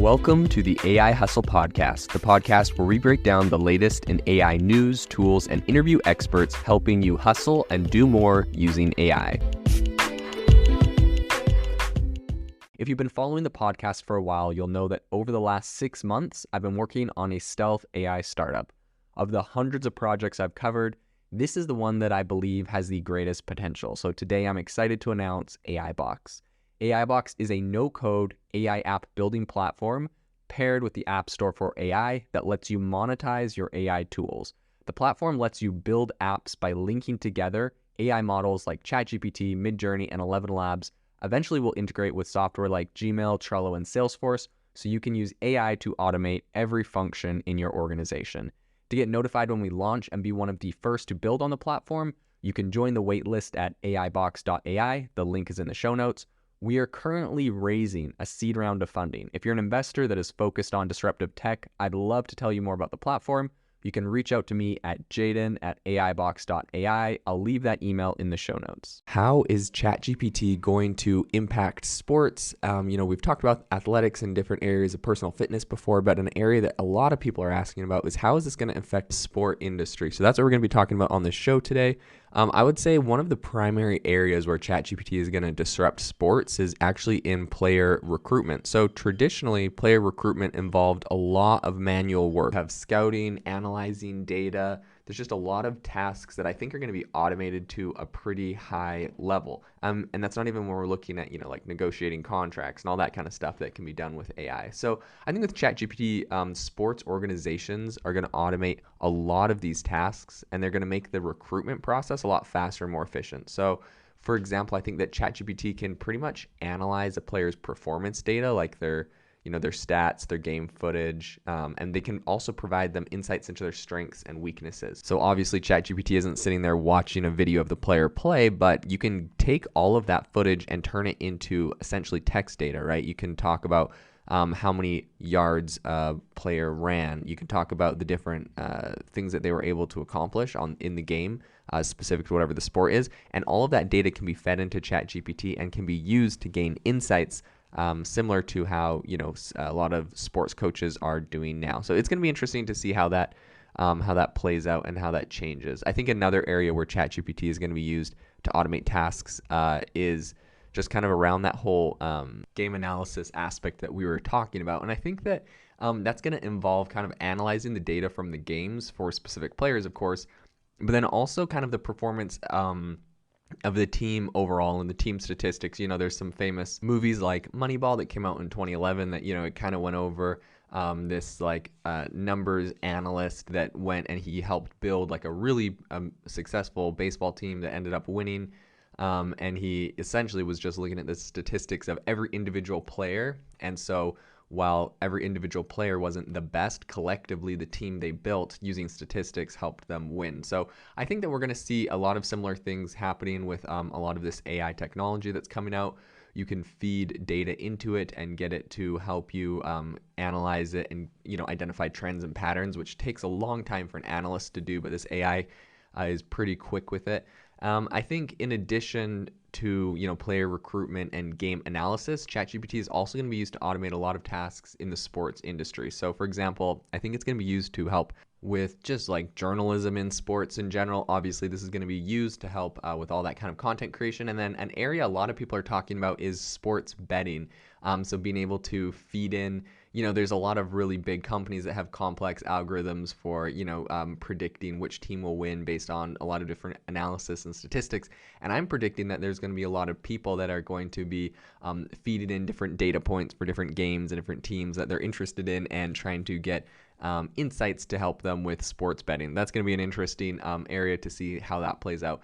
Welcome to the AI Hustle Podcast, the podcast where we break down the latest in AI news, tools, and interview experts helping you hustle and do more using AI. If you've been following the podcast for a while, you'll know that over the last 6 months, I've been working on a stealth AI startup. Of the hundreds of projects I've covered, this is the one that I believe has the greatest potential. So today I'm excited to announce AIBox. AIBox is a no-code AI app building platform paired with the App Store for AI that lets you monetize your AI tools. The platform lets you build apps by linking together AI models like ChatGPT, Midjourney, and 11 Labs. Eventually will integrate with software like Gmail, Trello, and Salesforce, so you can use AI to automate every function in your organization. To get notified when we launch and be one of the first to build on the platform, you can join the waitlist at aibox.ai. The link is in the show notes. We are currently raising a seed round of funding. If you're an investor that is focused on disruptive tech, I'd love to tell you more about the platform. You can reach out to me at jaden@aibox.ai. I'll leave that email in the show notes. How is ChatGPT going to impact sports? We've talked about athletics and different areas of personal fitness before, but an area that a lot of people are asking about is how is this going to affect the sport industry? So that's what we're going to be talking about on this show today. I would say one of the primary areas where ChatGPT is going to disrupt sports is actually in player recruitment. So traditionally, player recruitment involved a lot of manual work. You have scouting, analyzing data. There's just a lot of tasks that I think are going to be automated to a pretty high level. And that's not even when we're looking at, like negotiating contracts and all that kind of stuff that can be done with AI. So I think with ChatGPT, sports organizations are going to automate a lot of these tasks, and they're going to make the recruitment process a lot faster and more efficient. So for example, I think that ChatGPT can pretty much analyze a player's performance data, like their stats, their game footage, and they can also provide them insights into their strengths and weaknesses. So obviously ChatGPT isn't sitting there watching a video of the player play, but you can take all of that footage and turn it into essentially text data, right? You can talk about how many yards a player ran. You can talk about the different things that they were able to accomplish in the game, specific to whatever the sport is. And all of that data can be fed into ChatGPT and can be used to gain insights similar to how a lot of sports coaches are doing now. So it's going to be interesting to see how that plays out and how that changes. I think another area where ChatGPT is going to be used to automate tasks is just kind of around that whole game analysis aspect that we were talking about. And I think that that's going to involve kind of analyzing the data from the games for specific players, of course, but then also kind of the performance of the team overall and the team statistics. There's some famous movies like Moneyball that came out in 2011 that, it kind of went over this numbers analyst that went and he helped build like a really successful baseball team that ended up winning. And he essentially was just looking at the statistics of every individual player. And so while every individual player wasn't the best, collectively the team they built using statistics helped them win. So I think that we're going to see a lot of similar things happening with a lot of this AI technology that's coming out. You can feed data into it and get it to help you analyze it and identify trends and patterns, which takes a long time for an analyst to do, but this AI is pretty quick with it. I think in addition to player recruitment and game analysis, ChatGPT is also going to be used to automate a lot of tasks in the sports industry. So for example, I think it's going to be used to help with just like journalism in sports in general. Obviously, this is going to be used to help with all that kind of content creation. And then an area a lot of people are talking about is sports betting. So being able to feed in, there's a lot of really big companies that have complex algorithms for, predicting which team will win based on a lot of different analysis and statistics. And I'm predicting that there's going to be a lot of people that are going to be feeding in different data points for different games and different teams that they're interested in and trying to get insights to help them with sports betting. That's going to be an interesting area to see how that plays out.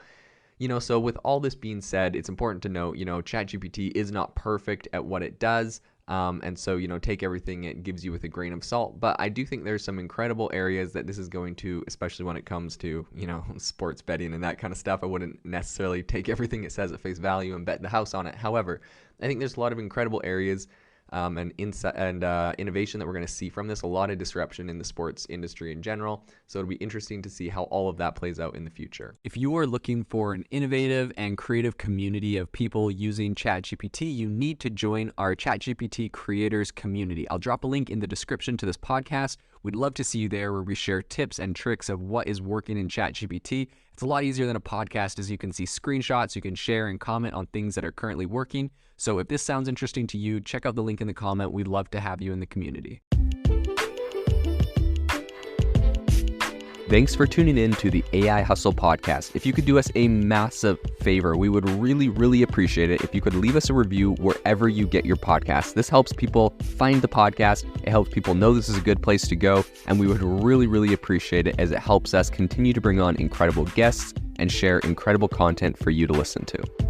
So with all this being said, it's important to note, ChatGPT is not perfect at what it does. And so, take everything it gives you with a grain of salt. But I do think there's some incredible areas that this is going to, especially when it comes to, sports betting and that kind of stuff. I wouldn't necessarily take everything it says at face value and bet the house on it. However, I think there's a lot of incredible areas and insight and innovation that we're going to see from this. A lot of disruption in the sports industry in general. So it'll be interesting to see how all of that plays out in the future. If you are looking for an innovative and creative community of people using ChatGPT, you need to join our ChatGPT creators community. I'll drop a link in the description to this podcast. We'd love to see you there, where we share tips and tricks of what is working in ChatGPT. It's a lot easier than a podcast, as you can see screenshots, you can share and comment on things that are currently working. So if this sounds interesting to you, check out the link in the comment. We'd love to have you in the community. Thanks for tuning in to the AI Hustle podcast. If you could do us a massive favor, we would really, really appreciate it if you could leave us a review wherever you get your podcasts. This helps people find the podcast. It helps people know this is a good place to go. And we would really, really appreciate it, as it helps us continue to bring on incredible guests and share incredible content for you to listen to.